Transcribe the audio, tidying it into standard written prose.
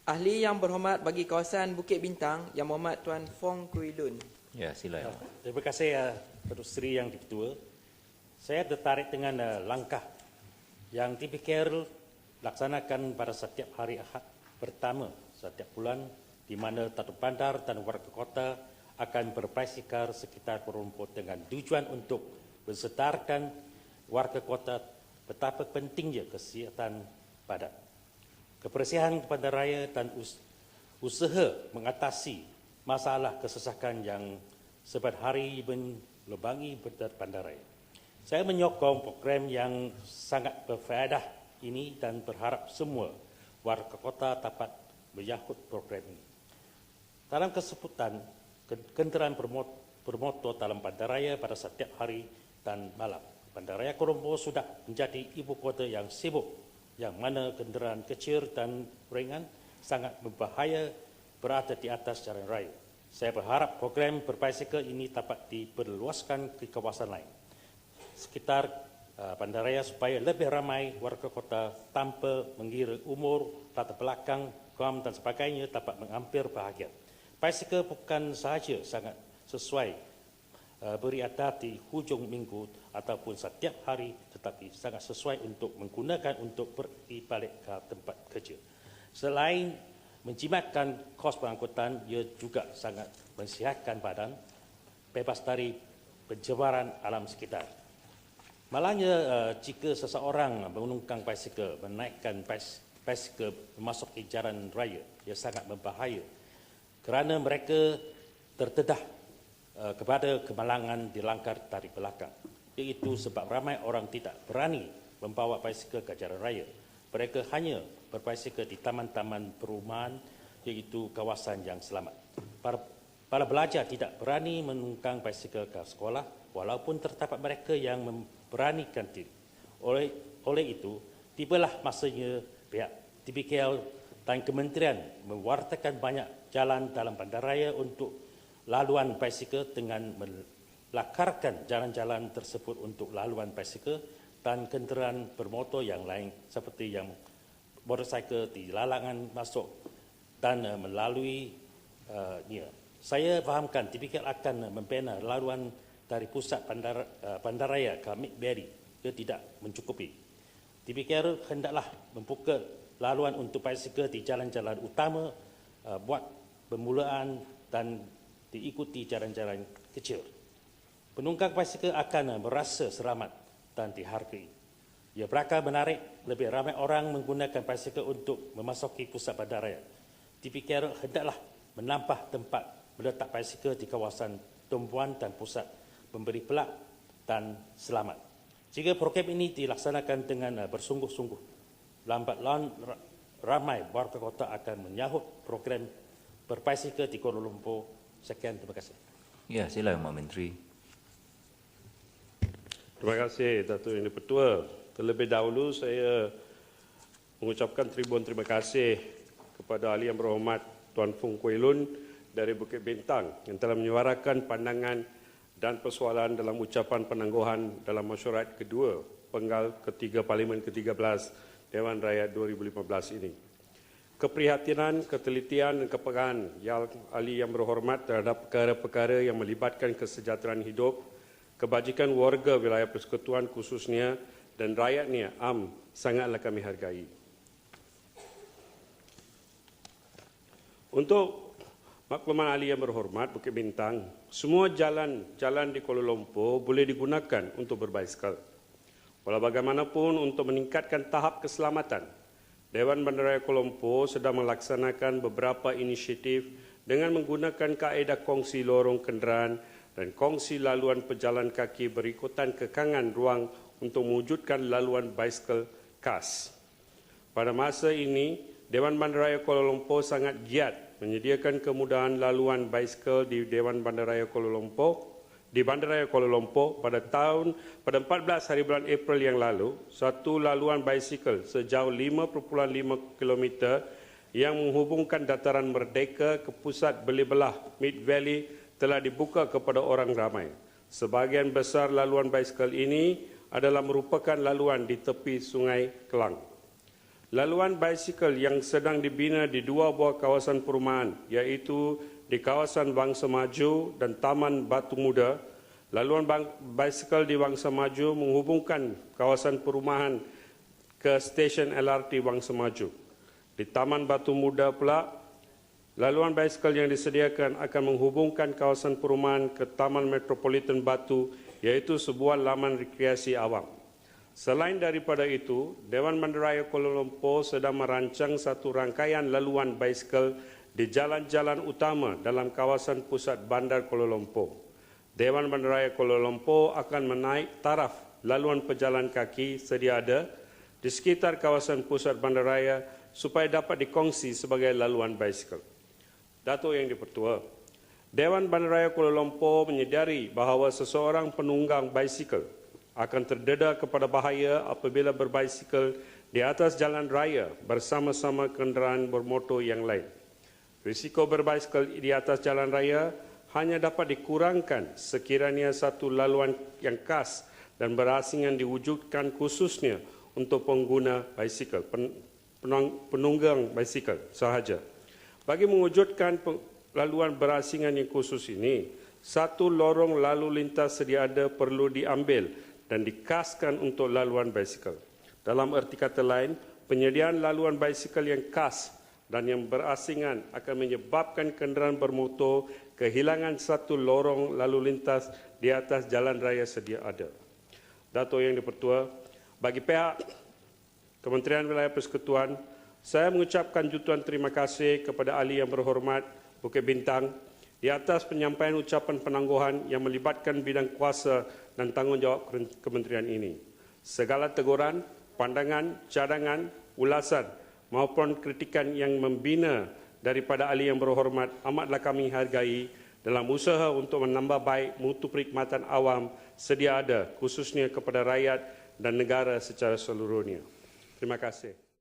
Ahli yang berhormat bagi kawasan Bukit Bintang, Yang Berhormat Tuan Fong Kui Lun. Ya, sila. Terima kasih Datuk Seri Yang Di-Ketua. Saya tertarik dengan langkah yang TPKL laksanakan pada setiap hari Ahad pertama setiap bulan, di mana Datuk Bandar dan warga kota akan berbasikal sekitar Kuala Lumpur dengan tujuan untuk mensedarkan warga kota betapa pentingnya kesihatan badan, kebersihan bandaraya dan usaha mengatasi masalah kesesakan yang sebat hari melebangi bandaraya. Saya menyokong program yang sangat berfaedah ini dan berharap semua warga kota dapat menyahut program ini. Dalam kesebutan, kenderaan bermotor dalam bandaraya pada setiap hari dan malam. Bandaraya Kuala Lumpur sudah menjadi ibu kota yang sibuk, yang mana kenderaan kecil dan ringan sangat berbahaya berada di atas jalan raya. Saya berharap program berbasikal ini dapat diperluaskan ke kawasan lain sekitar bandaraya supaya lebih ramai warga kota tanpa mengira umur, latar belakang, kaum dan sebagainya dapat mengampir bahagia. Basikal bukan sahaja sangat sesuai berada di hujung minggu ataupun setiap hari, tetapi sangat sesuai untuk menggunakan untuk pergi balik ke tempat kerja. Selain menjimatkan kos pengangkutan, ia juga sangat mensihatkan badan, bebas dari pencemaran alam sekitar. Malangnya jika seseorang menunggang basikal, menaikkan basikal memasuki jalan raya, ia sangat berbahaya kerana mereka terdedah kepada kemalangan dilanggar dari belakang. Iaitu sebab ramai orang tidak berani membawa basikal ke jalan raya. Mereka hanya berbasikal di taman-taman perumahan, iaitu kawasan yang selamat. Para pelajar tidak berani menunggang basikal ke sekolah, walaupun terdapat mereka yang memberanikan diri. Oleh itu, tibalah masanya pihak TPKL dan Kementerian mewartakan banyak jalan dalam bandaraya untuk laluan basikal dengan melakarkan jalan-jalan tersebut untuk laluan basikal dan kenderaan bermotor yang lain seperti yang motorsikal di lalangan masuk dan melalui saya fahamkan TPKL akan membina laluan dari pusat bandaraya ke Midberry. Ia tidak mencukupi. TPKL hendaklah membuka laluan untuk basikal di jalan-jalan utama, buat permulaan dan diikuti jalan-jalan kecil. Penunggang basikal akan merasa selamat dan dihargai. Ia bakal menarik lebih ramai orang menggunakan basikal untuk memasuki pusat bandaraya. TPKL hendaklah menambah tempat meletak basikal di kawasan tumpuan dan pusat memberi pelak dan selamat. Jika program ini dilaksanakan dengan bersungguh-sungguh, lambat laun ramai warga kota akan menyahut program berbasikal di Kuala Lumpur. Sekian, terima kasih. Ya, sila Mak Menteri. Terima kasih Datuk Yang Di-Pertua. Terlebih dahulu saya mengucapkan terima kasih kepada Ahli Yang Berhormat Tuan Fong Kui Lun dari Bukit Bintang yang telah menyuarakan pandangan dan persoalan dalam ucapan penangguhan dalam mesyuarat kedua penggal ketiga Parlimen ke-13 Dewan Rakyat 2015 ini. Keprihatinan, ketelitian dan kepekaan yang Ahli Yang Berhormat terhadap perkara-perkara yang melibatkan kesejahteraan hidup, kebajikan warga wilayah persekutuan khususnya dan rakyatnya sangatlah kami hargai. Untuk makluman Ahli Yang Berhormat Bukit Bintang, semua jalan di Kuala Lumpur boleh digunakan untuk berbasikal. Walau bagaimanapun, untuk meningkatkan tahap keselamatan, Dewan Bandaraya Kuala Lumpur sedang melaksanakan beberapa inisiatif dengan menggunakan kaedah kongsi lorong kenderaan dan kongsi laluan pejalan kaki berikutan kekangan ruang untuk mewujudkan laluan basikal khas. Pada masa ini, Dewan Bandaraya Kuala Lumpur sangat giat menyediakan kemudahan laluan basikal di Dewan Bandaraya Kuala Lumpur, di Bandaraya Kuala Lumpur pada 14 hari bulan April yang lalu, satu laluan basikal sejauh 5.5 km yang menghubungkan Dataran Merdeka ke pusat beli-belah Mid Valley telah dibuka kepada orang ramai. Sebahagian besar laluan basikal ini adalah merupakan laluan di tepi Sungai Kelang. laluan bicycle yang sedang dibina di dua buah kawasan perumahan, iaitu di kawasan Wangsa Maju dan Taman Batu Muda. Laluan bicycle di Wangsa Maju menghubungkan kawasan perumahan ke stesen LRT Wangsa Maju. Di Taman Batu Muda pula, laluan bicycle yang disediakan akan menghubungkan kawasan perumahan ke Taman Metropolitan Batu, iaitu sebuah laman rekreasi awam. Selain daripada itu, Dewan Bandaraya Kuala Lumpur sedang merancang satu rangkaian laluan bicycle di jalan-jalan utama dalam kawasan pusat bandar Kuala Lumpur. Dewan Bandaraya Kuala Lumpur akan menaik taraf laluan pejalan kaki sedia ada di sekitar kawasan pusat bandaraya supaya dapat dikongsi sebagai laluan bicycle. Datuk Yang di-Pertua, Dewan Bandaraya Kuala Lumpur menyedari bahawa seseorang penunggang bicycle akan terdedah kepada bahaya apabila berbicycle di atas jalan raya bersama-sama kenderaan bermotor yang lain. Risiko berbicycle di atas jalan raya hanya dapat dikurangkan sekiranya satu laluan yang khas dan berasingan diwujudkan khususnya untuk pengguna bicycle, penunggang bicycle sahaja. Bagi mewujudkan laluan berasingan yang khusus ini, satu lorong lalu lintas sedia ada perlu diambil dan dikhaskan untuk laluan bicycle. Dalam erti kata lain, penyediaan laluan bicycle yang khas dan yang berasingan akan menyebabkan kenderaan bermotor kehilangan satu lorong lalu lintas di atas jalan raya sedia ada. Datuk Yang di-Pertua, bagi pihak Kementerian Wilayah Persekutuan, saya mengucapkan jutaan terima kasih kepada Ahli Yang Berhormat Bukit Bintang di atas penyampaian ucapan penangguhan yang melibatkan bidang kuasa dan tanggungjawab kementerian ini. Segala teguran, pandangan, cadangan, ulasan maupun kritikan yang membina daripada Ahli Yang Berhormat amatlah kami hargai dalam usaha untuk menambah baik mutu perkhidmatan awam sedia ada, khususnya kepada rakyat dan negara secara seluruhnya. Terima kasih.